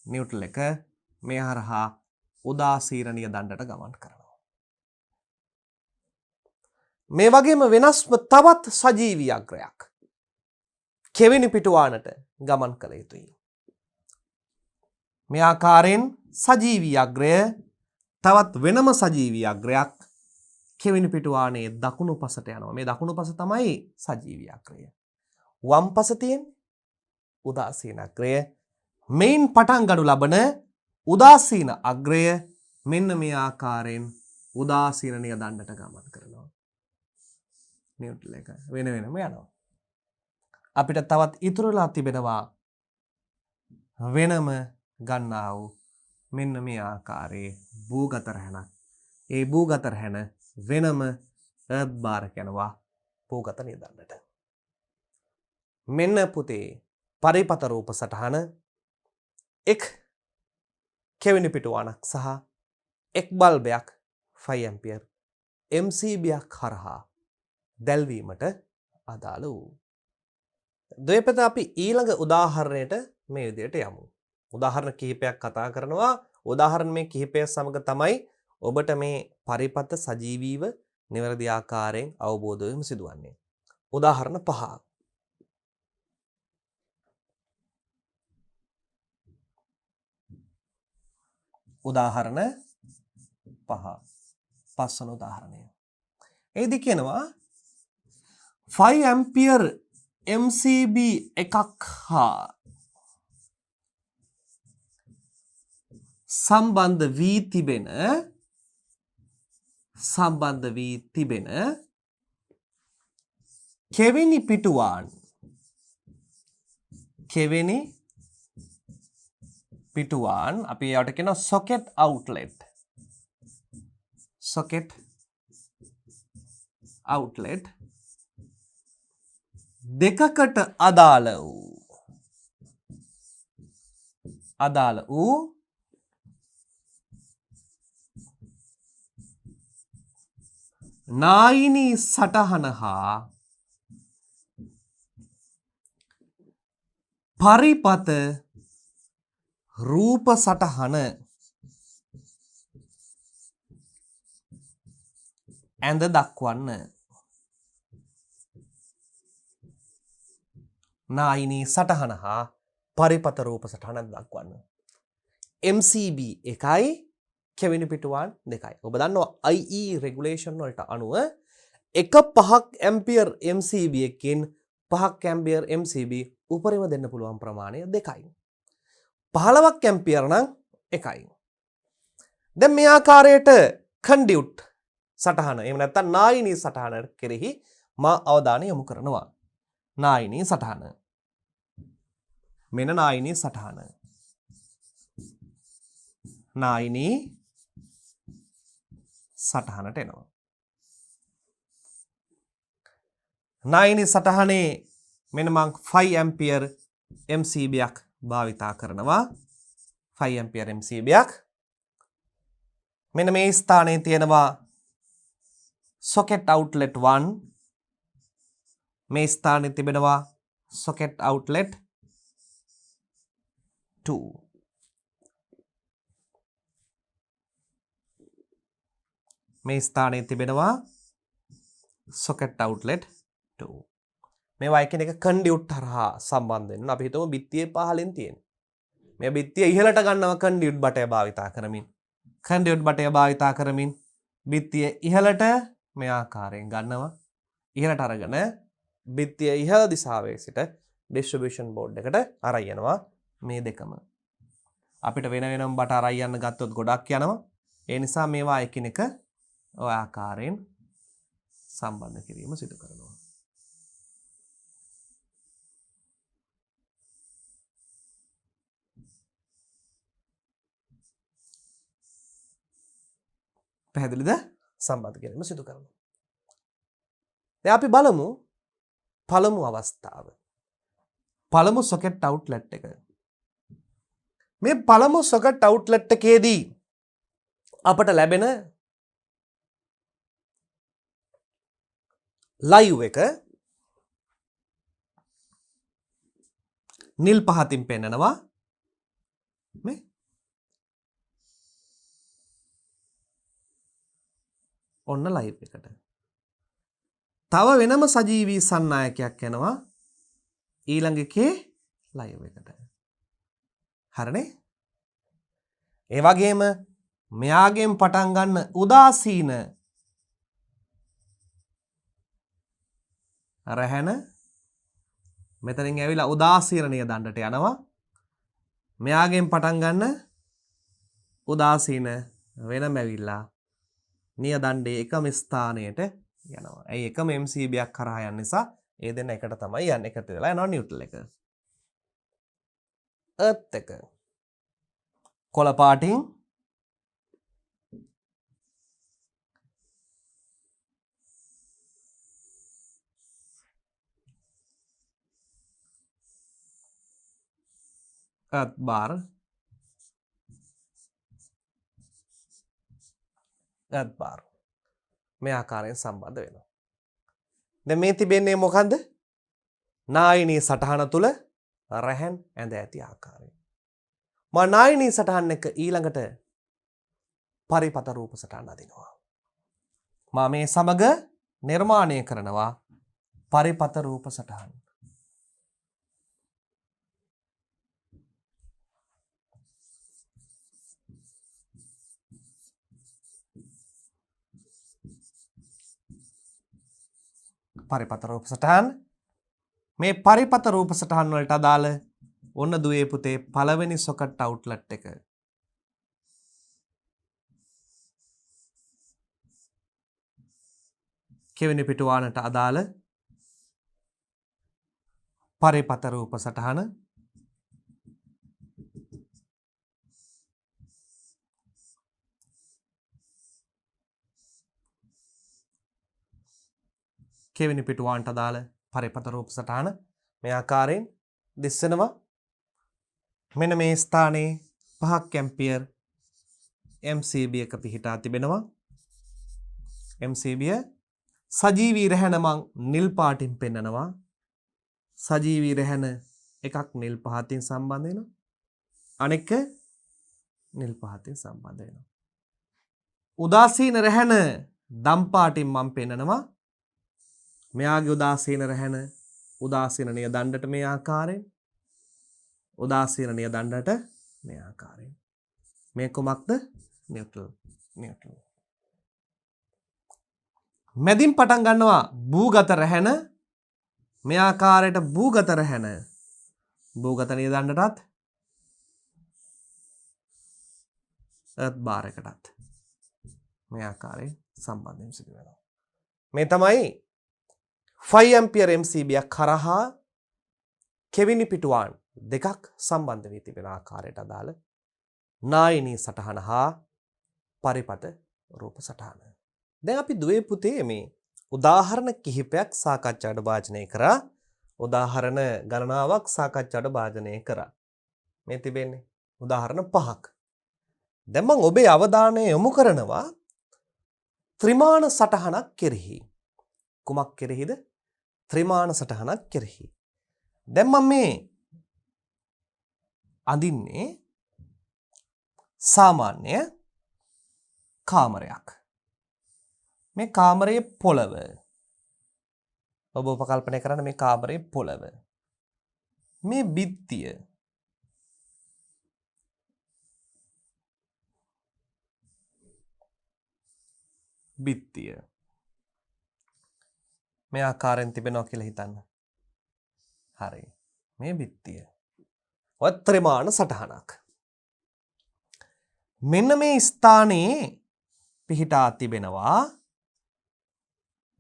නිව්ට්‍රල් එක මේ හරහා උදාසීරණීය දණ්ඩට ගමන් කරනවා. මේ වගේම වෙනස්ම තවත් සජීවී අග්‍රයක් කෙවිනි පිටුවානට ගමන් කළ යුතුයි. මේ ආකාරයෙන් සජීවී අග්‍රය තවත් වෙනම සජීවී අග්‍රයක් කෙවිනි පිටුවානේ දකුණු පසට යනවා. මේ දකුණු පස තමයි සජීවී අග්‍රය. වම් පස තියෙන උදාසීන අග්‍රය. මෙයින් පටන් ගනු ලබන උදාසීන අග්‍රය මෙන්න මේ ආකාරයෙන් උදාසීනණීය දණ්ඩට ගමන් කරනවා. නිව්ට්‍රල් එක වෙන වෙනම යනවා. අපිට තවත් ඉතුරුලා තිබෙනවා වෙනම ගන්නා වූ මෙන්න මේ ආකාරයේ භූගත රැහැනක්. ඒ භූගත රැහැන වෙනම earth bar යනවා භූගත නියදන්නට. මෙන්න පුතේ පරිපත රූප සටහන එක් කෙවිනි පිටුවානක් සහ එක් බල්බයක් 5 ඇම්පියර් MCBයක් හරහා දැල්වීමට අදාළ වූ. දෙපත අපි ඊළඟ උදාහරණයට මේ විදිහට යමු. උදාහරණ කිහිපයක් කතා කරනවා. උදාහරණ මේ කිහිපය සමග තමයි ඔබට මේ පරිපත සජීවීව නිවැරදි ආකාරයෙන් අවබෝධ වීම සිදුවන්නේ. උදාහරණ 5. උදාහරණ 5. පස්වන උදාහරණය. එයිදී කියනවා 5 ඇම්පියර් MCB එකක් හා සම්බන්ධ වී තිබෙන කෙවෙනි පිටුවාන් අපි යට කියන socket outlet දෙකකට අදාළ වූ නායිනී සටහන හා පරිපත රූප සටහන ඇඳ දක්වන්න. නායිනී සටහන හා පරිපත රූප සටහන දක්වන්න. MCB එකයි කෙවිනි පිටුවාන් දෙකයි. ඔබ දන්නවා IE රෙගුලේෂන් වලට අනුව එක 5ක් ඇම්පියර් MCB එකකින් 5ක් ඇම්පියර් MCB උපරිම දෙන්න පුළුවන් ප්‍රමාණය 2යි. 15ක් ඇම්පියර් නම් 1යි. දැන් මේ ආකාරයට කන්ඩියුට් සටහන එහෙම නැත්නම් නායිනී සටහන කෙරෙහි මා අවධානය යොමු කරනවා. නායිනී සටහන. මෙන්න නායිනී සටහන. නායිනී සටහනට එනවා. නායිනී සටහනේ මෙන්න මං 5 ඇම්පියර් MCBයක් භාවිතා කරනවා. 5 ඇම්පියර් MCBයක්. මෙන්න මේ ස්ථානයේ තියෙනවා socket outlet 1. මේ ස්ථානයේ තිබෙනවා socket outlet 2. මේ ස්ථානයේ තිබෙනවා socket outlet 2. මේවා එකිනෙක කන්ඩියුට් හරහා සම්බන්ධ වෙනවා. අපි හිතමු බිත්තියේ පහලින් තියෙන. මේ බිත්තිය ඉහළට ගන්නව කන්ඩියුට් බටය භාවිතා කරමින්. කන්ඩියුට් බටය භාවිතා කරමින් බිත්තිය ඉහළට මේ ආකාරයෙන් ගන්නවා. ඉහළට අරගෙන බිත්තිය ඉහළ දිශාවේ සිට ඩිස්ට්‍රිබියුෂන් බෝඩ් එකට අරන් යනවා මේ දෙකම. අපිට වෙන වෙනම බට අරන් යන්න ගත්තොත් ගොඩක් යනවා. ඒ නිසා මේවා එකිනෙක ඔය ආකාරයෙන් සම්බන්ධ කිරීම සිදු කරනවා. පැහැදිලිද? සම්බන්ධ කිරීම සිදු කරනවා. දැන් අපි බලමු පළමු අවස්ථාව. පළමු socket outlet එක. මේ පළමු socket outlet එකේදී අපට ලැබෙන ලයිව් එක නිල් පහතින් පෙන්නනවා. මේ ඔන්න ලයිව් එකට. තව වෙනම සජීවී සන්නායකයක් යනවා ඊළඟ එකේ ලයිව් එකට. හරිනේ? ඒ වගේම මෙයාගෙන් පටන් ගන්න උදාසීන රැහැන මෙතනින් ඇවිල්ලා උදාසීන නියදණ්ඩට යනවා. මෙයාගෙන් පටන් ගන්න උදාසීන වෙනම ඇවිල්ලා නියදණ්ඩේ එකම ස්ථානයට යනවා. ඇයි එකම MCBයක් කරා යන නිසා ඒ දෙන්න එකට තමයි යන්නේ. එකට වෙලා යනවා නියුට්‍රල් එක. එර්ත් එක. කොළ පාටින් earth bar මේ ආකාරයෙන් සම්බන්ධ වෙනවා. දැන් මේ තිබෙන්නේ මොකද්ද? නායිනී සටහන තුල රැහන් ඇඳ ඇති ආකාරය. මා නායිනී සටහන් එක ඊළඟට පරිපත රූප සටහන අදිනවා. මා මේ සමග නිර්මාණය කරනවා පරිපත රූප සටහන්. පරිපත රූප සටහන් මේ පරිපත රූප සටහන් වලට අදාළ ඔන්න දුවේ පුතේ පළවෙනි සොකට් අවුට්ලට් එක. කෙවෙනි පිටුවානට අදාළ පරිපත රූප සටහන කෙවෙනි පිටුවානට අදාළ පරිපත රූප සටහන මේ ආකාරයෙන් දිස්සනවා. මෙන්න මේ ස්ථානයේ 5ක් ඇම්පියර් MCB එක පිහිටා තිබෙනවා. MCB සජීවී රැහැන මං නිල් පාටින් පෙන්නනවා. සජීවී රැහැන එකක් නිල් පහතින් සම්බන්ධ වෙනවා. අනෙක නිල් පහතින් සම්බන්ධ වෙනවා. උදාසීන රැහැන දම් පාටින් මම පෙන්නනවා. මෙයාගේ උදාසීන රැහැන උදාසීන නිය දණ්ඩට මේ ආකාරයෙන් උදාසීන නිය දණ්ඩට මේ ආකාරයෙන් මේ කොමක්ද නියුට්‍රල් මැදින් පටන් ගන්නවා භූගත රැහැන මේ ආකාරයට භූගත රැහැන භූගත නිය දණ්ඩටත් earth bar එකටත් මේ ආකාරයෙන් සම්බන්ධයෙන් සිදු වෙනවා. මේ තමයි 5 ඇම්පියර් MCB යක් කරහා කෙවිනි පිටුවාන් දෙකක් සම්බන්ධ වී තිබෙන ආකාරයට අදාළ නායිනී සටහන හා පරිපත රූප සටහන. දැන් අපි දුවේ පුතේ මේ උදාහරණ කිහිපයක් සාකච්ඡාවට භාජනය කරා. උදාහරණ ගණනාවක් සාකච්ඡාවට භාජනය කරා. මේ තිබෙන්නේ උදාහරණ 5ක්. දැන් මම ඔබේ අවධානය යොමු කරනවා ත්‍රිමාණ සටහනක් කෙරෙහි. කුමක් කෙරෙහිද? ත්‍රිමාණ සටහනක් කෙරෙහි. දැන් මම මේ අඳින්නේ සාමාන්‍ය කාමරයක්. මේ කාමරයේ පොළව. ඔබ උපකල්පනය කරන්න මේ කාමරයේ පොළව. මේ බිත්තිය. බිත්තිය. මේ ආකාරයෙන් තිබෙනවා කියලා හිතන්න. හරි. මේ බිත්තිය. ඔය ත්‍රිමාණ සටහනක්. මෙන්න මේ ස්ථානයේ පිහිටා තිබෙනවා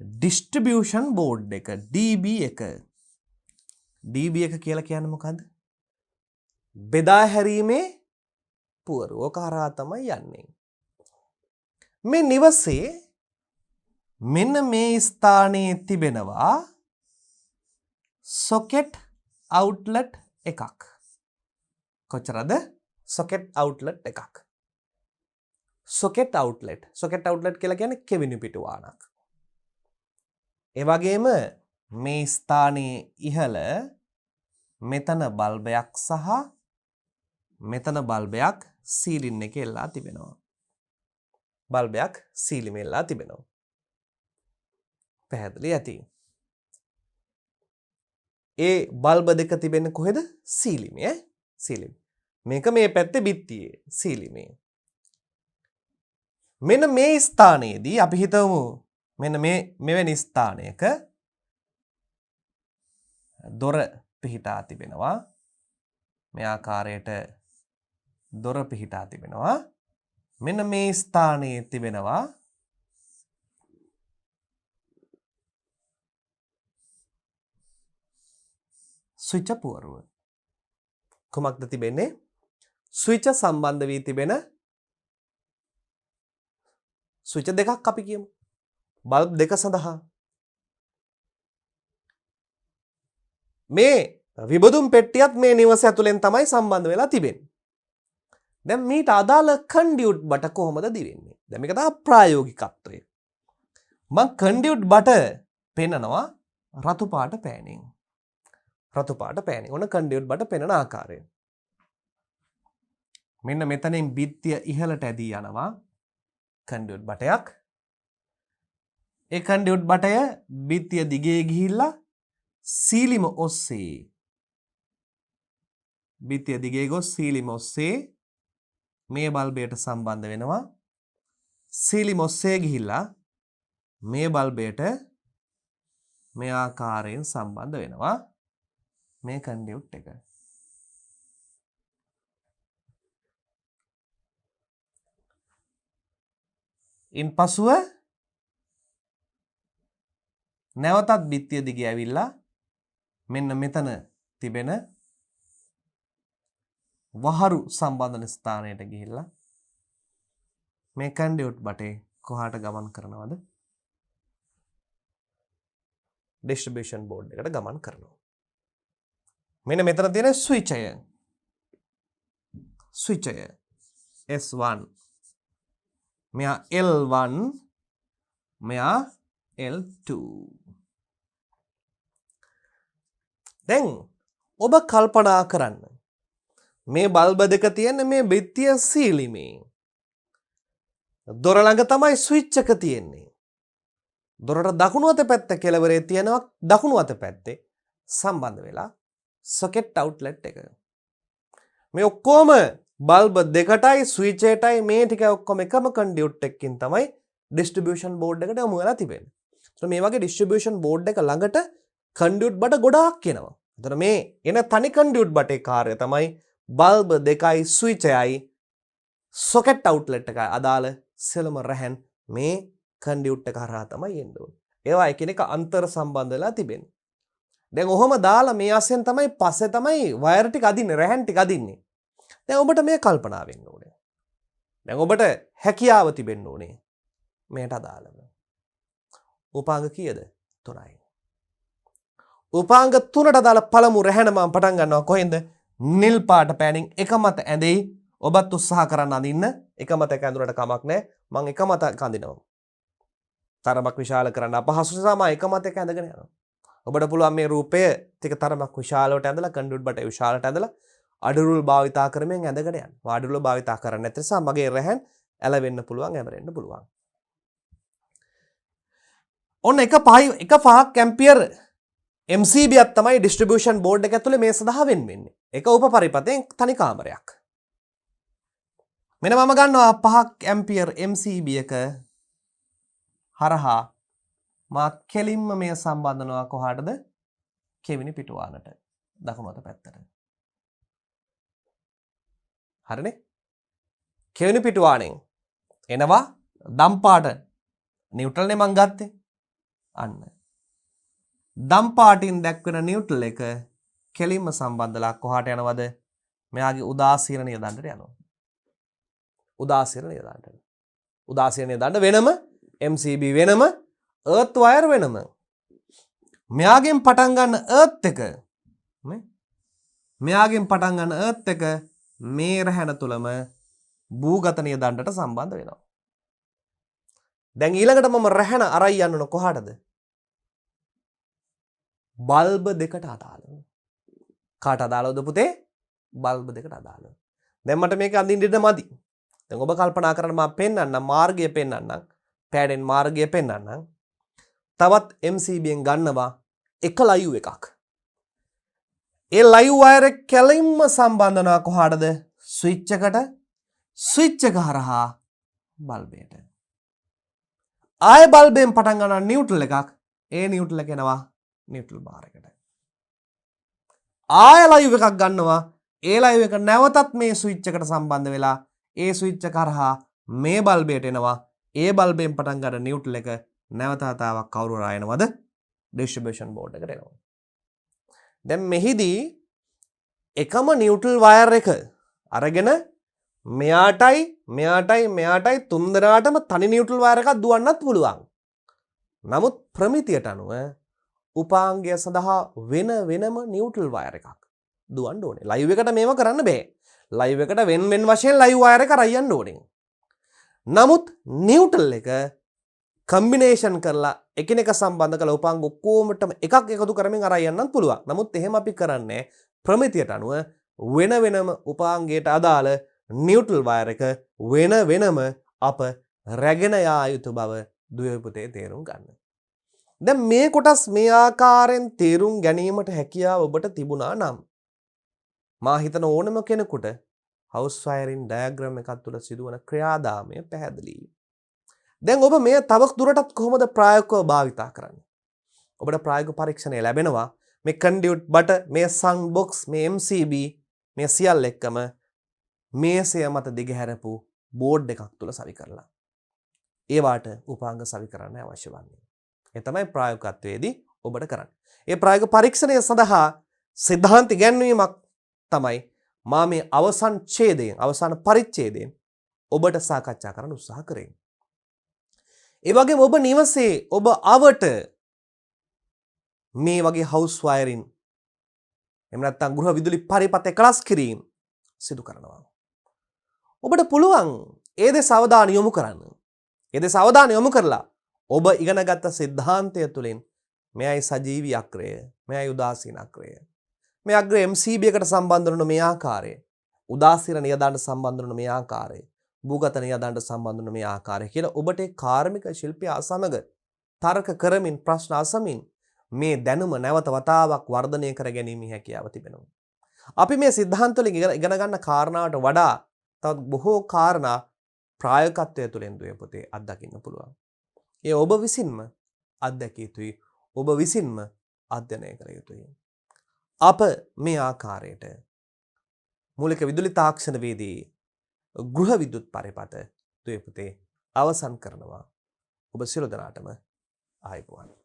ඩිස්ට්‍රිබියුෂන් බෝඩ් එක DB එක. DB එක කියලා කියන්නේ මොකද්ද? බෙදා හැරීමේ පුවරුව. ඕක හරහා තමයි යන්නේ. මේ නිවසේ මෙන්න මේ ස්ථානයේ තිබෙනවා සොකට් අවුට්ලට් එකක්. කොච්චරද? සොකට් අවුට්ලට් එකක්. සොකට් අවුට්ලට් කියලා කියන්නේ කෙවිනි පිටුවානක්. ඒ වගේම මේ ස්ථානයේ ඉහළ මෙතන බල්බයක් සහ මෙතන බල්බයක් සීලින් එකේ එල්ලා තිබෙනවා. බල්බයක් සීලිමේ එල්ලා තිබෙනවා. පැහැදිලි ඇති. ඒ බල්බ දෙක තිබෙන්නේ කොහෙද? සීලිමේ. සීලිම. මේක මේ පැත්තේ බිත්තියේ සීලිමේ. මෙන්න මේ ස්ථානයේදී අපි හිතමු මෙන්න මෙවැනි ස්ථානයක දොර පිහිටා තිබෙනවා. මේ ආකාරයට දොර පිහිටා තිබෙනවා. මෙන්න මේ ස්ථානයේ තිබෙනවා ස්විච් පුවරුව. කොමක්ද තිබෙන්නේ? ස්විච් සම්බන්ධ වී තිබෙන ස්විච් දෙකක් අපි කියමු. බල්බ් දෙක සඳහා මේ විබදුම් පෙට්ටියත් මේ නිවස ඇතුලෙන් තමයි සම්බන්ධ වෙලා තිබෙන්නේ. දැන් මීට අදාළ කන්ඩියුට් බට කොහොමද දිවෙන්නේ? දැන් මේක තමයි ප්‍රායෝගිකත්වය. මම කන්ඩියුට් බට පෙන්නනවා රතු පාට පෑනෙන්. රතු පාට පෑනෙන්. ඔන්න කන්ඩියුට් බට පෙන්නන ආකාරය. මෙන්න මෙතනින් බිත්තිය ඉහළට ඇදී යනවා කන්ඩියුට් බටයක්. ඒ කන්ඩියුට් බටය බිත්තිය දිගේ ගිහිල්ලා සීලිම ඔස්සේ බිත්තිය දිගේ ගොස් සීලිම ඔස්සේ මේ බල්බයට සම්බන්ධ වෙනවා. සීලිම ඔස්සේ ගිහිල්ලා මේ බල්බයට මේ ආකාරයෙන් සම්බන්ධ වෙනවා මේ කන්ඩියුට් එක. ඉන් පසුව නැවතත් බිත්තිය දිගේ ඇවිල්ලා මෙන්න මෙතන තිබෙන වහරු සම්බන්ධන ස්ථානයට ගිහිල්ලා මේ කන්ඩියුට් බටේ කොහාට ගමන් කරනවද? ඩිස්ට්‍රිබියුෂන් බෝඩ් එකට ගමන් කරනවා. මෙන්න මෙතන තියෙන ස්විචය. ස්විචය S1 මෙයා L1 මෙයා L2. දැන් ඔබ කල්පනා කරන්න මේ බල්බ දෙක තියෙන මේ බිත්තිය සීලිමේ දොර ළඟ තමයි ස්විච් එක තියෙන්නේ. දොරට දකුණු අත පැත්ත කෙළවරේ තියෙනවා දකුණු අත පැත්තේ සම්බන්ධ වෙලා සොකට් අවුට්ලට් එක. මේ ඔක්කොම බල්බ දෙකටයි ස්විච් එකටයි මේ ටික ඔක්කොම එකම කන්ඩියුට් එකකින් තමයි ඩිස්ට්‍රිබියුෂන් බෝඩ් එකට යොමු වෙලා තිබෙන්නේ. ඒත් මේ වගේ ඩිස්ට්‍රිබියුෂන් බෝඩ් එක ළඟට කන්ඩියුට් බට ගොඩාක් එනවා. එතන මේ එන තනි කන්ඩියුට් බටේ කාර්යය තමයි බල්බ දෙකයි ස්විචයයි සොකට් අවුට්ලට් එකයි අදාළ සෙලම රැහැන් මේ කන්ඩියුට් එක හරහා තමයි එන්න ඕනේ. ඒවා එකිනෙක අන්තර් සම්බන්ධ වෙලා තිබෙන්නේ. දැන් ඔහොම දාලා මේ ආසෙන් තමයි පස්සේ තමයි වයර් ටික අදින්නේ රැහැන් ටික අදින්නේ. දැන් ඔබට මේ කල්පනා වෙන්න ඕනේ. දැන් ඔබට හැකියාව තිබෙන්න ඕනේ මේට අදාළව. උපාංග කීයද? 3යි. උපාංග 3ට අදාළ පළමු රැහැන මම පටන් ගන්නවා කොහෙන්ද? නිල් පාට පෑනින් එක මත ඇඳෙයි. ඔබත් උත්සාහ කරන්න අඳින්න. එක මත ඇඳුනට කමක් නැහැ. මම එක මත අඳිනවා. තරමක් විශාල කරන්න අපහසු නිසා මම එක මත ඇඳගෙන යනවා. ඔබට පුළුවන් මේ රූපය ටික තරමක් විශාලවට ඇඳලා කන්ඩියුට් බට විශාලට ඇඳලා අඩරුල් භාවිතා කරමින් ඇඳගෙන යන්න. අඩරුල් භාවිතා කරන්නේ නැති නිසා මගේ රැහැන් ඇලවෙන්න පුළුවන්, ඇමරෙන්න පුළුවන්. ඔන්න එක 5ක් ඇම්පියර් MCB ක් තමයි ඩිස්ට්‍රිබියුෂන් බෝඩ් එක ඇතුලේ මේ සඳහා වෙන්නේ. එක උපපරිපතෙන් තනි කාමරයක්. මෙන්න මම ගන්නවා 5ක් ඇම්පියර් MCB එක හරහා මා කෙලින්ම මේ සම්බන්ධනවා කොහාටද? කෙවිනි පිටුවානට දකුණු අත පැත්තට. හරිනේ? කෙවිනි පිටුවානෙන් එනවා දම් පාට නියුට්‍රල් නේ මං ගත්තේ. අන්න. දම් පාටින් දැක්වෙන නියුට්‍රල් එක කෙලින්ම සම්බන්ධලා කොහාට යනවද? මෙයාගේ උදාසීන නියදණ්ඩට යනවා. උදාසීන නියදණ්ඩට. උදාසීන නියදණ්ඩ වෙනම MCB වෙනම earth wire වෙනම. මෙයාගෙන් පටන් ගන්න earth එක නේ? මෙයාගෙන් පටන් ගන්න earth එක මේ රැහැන තුලම භූගත නියදණ්ඩට සම්බන්ධ වෙනවා. දැන් ඊළඟට මම රැහැන අරයි යන්න ඕන කොහාටද? බල්බ දෙකට අදාළව. කාට අදාළවද පුතේ? බල්බ දෙකට අදාළව. දැන් මට මේක අඳින්න ඉඩ මදි. දැන් ඔබ කල්පනා කරන්න මම පෙන්නන්නම් මාර්ගය පෙන්නන්නම්. පෑඩෙන් මාර්ගය පෙන්නන්නම්. තවත් MCBෙන් ගන්නවා එක ලයිව් එකක්. ඒ ලයිව් වයර් එක කෙලින්ම සම්බන්ධනවා කොහාටද? ස්විච් එකට. ස්විච් එක හරහා බල්බයට. ආය බල්බෙන් පටන් ගන්න නියුට්‍රල් එකක්. ඒ නියුට්‍රල් එක එනවා නියුට්‍රල් බාර් එකට. ආය ලයිව් එකක් ගන්නවා. ඒ ලයිව් එක නැවතත් මේ ස්විච් එකට සම්බන්ධ වෙලා ඒ ස්විච් එක හරහා මේ බල්බයට එනවා. ඒ බල්බෙන් පටන් ගන්න නියුට්‍රල් එක නැවත වතාවක් කවුරු රායනවද? ඩිස්ට්‍රිබියුෂන් බෝඩ් එකට එනවා. දැන් මෙහිදී එකම නියුට්‍රල් වයර් එක අරගෙන මෙයාටයි තුන් දෙනාටම තනි නියුට්‍රල් වයර් එකක් දුවන්නත් පුළුවන්. නමුත් ප්‍රමිතියට අනුව උපාංගය සඳහා වෙනම නියුට්‍රල් වයර් එකක් දුවන්න ඕනේ. ලයිව් එකට මේව කරන්න බෑ. ලයිව් එකට වෙන වශයෙන් ලයිව් වයර් එක අරයන්න ඕනේ. නමුත් නියුට්‍රල් එක කම්බිනේෂන් කරලා එකිනෙක සම්බන්ධ කරලා උපාංග ඔක්කොමටම එකක් එකතු කරමින් අරයන්නත් පුළුවන්. නමුත් එහෙම අපි කරන්නේ ප්‍රමිතියට අනුව වෙනම උපාංගයට අදාළ නියුට්‍රල් වයර් එක වෙනම අප රැගෙන යා යුතු බව දුවේ පුතේ තේරුම් ගන්න. දැන් මේ කොටස් මේ ආකාරයෙන් තේරුම් ගැනීමට හැකියාව ඔබට තිබුණා නම් මා හිතන ඕනම කෙනෙකුට හවුස් වයරින් ඩයග්‍රෑම් එකක් තුළ සිදුවන ක්‍රියාදාමය පැහැදිලියි. දැන් ඔබ මේ තව දුරටත් කොහොමද ප්‍රායෝගිකව භාවිතා කරන්නේ? ඔබට ප්‍රායෝගික පරීක්ෂණය ලැබෙනවා. මේ කන්ඩියුට් බට, මේ සන් බොක්ස්, මේ MCB මේ සියල්ල එක්කම මේසය මත දිගහැරපු බෝඩ් එකක් තුළ සවි කරලා. ඒවාට උපාංග සවි කරන්න අවශ්‍ය වන්නේ. ඒ තමයි ප්‍රායෝගිකත්වයේදී ඔබට කරන්නේ. ඒ ප්‍රායෝගික පරීක්ෂණය සඳහා සිද්ධාන්ත ඉගැන්වීමක් තමයි මා මේ අවසාන පරිච්ඡේදයෙන් ඔබට සාකච්ඡා කරන්න උත්සාහ කරන්නේ. ඒ වගේම ඔබ නිවසේ ඔබ අවට මේ වගේ හවුස් වයරින් එහෙම නැත්නම් ගෘහ විදුලි පරිපථ එකලස් කිරීම සිදු කරනවා. ඔබට පුළුවන් ඒ දේ සවදාන යොමු කරන්න. ඒ දේ සවදාන යොමු කරලා ඔබ ඉගෙනගත්ත සිද්ධාන්තය තුළින් මෙයයි සජීවී අක්‍රය, මෙයයි උදාසීන අක්‍රය, මේ අග්‍රය MCB එකට සම්බන්ධ වන මේ ආකාරය, උදාසීන නියදඬ සම්බන්ධ වන මේ ආකාරය, භූගත නියදඬ සම්බන්ධ වන මේ ආකාරය කියලා ඔබට ඒ කාර්මික ශිල්පියා සමග තර්ක කරමින් ප්‍රශ්න අසමින් මේ දැනුම නැවත වතාවක් වර්ධනය කර ගැනීමේ හැකියාව තිබෙනවා. අපි මේ සිද්ධාන්ත වලින් ඉගෙන ගන්න කාරණාවට වඩා තවත් බොහෝ කාරණා ප්‍රායෝගිකත්වය තුළින් දුවේ පුතේ අත්දකින්න පුළුවන්. ඒ ඔබ විසින්ම අත්දැකිය යුතුයි. ඔබ විසින්ම අධ්‍යයනය කර යුතුයි. අප මේ ආකාරයට මූලික විදුලි තාක්ෂණ වේදී ගෘහ විද්‍යුත් පරිපථ දුවේ පුතේ අවසන් කරනවා. ඔබ සියලු දෙනාටම ආයුබෝවන්.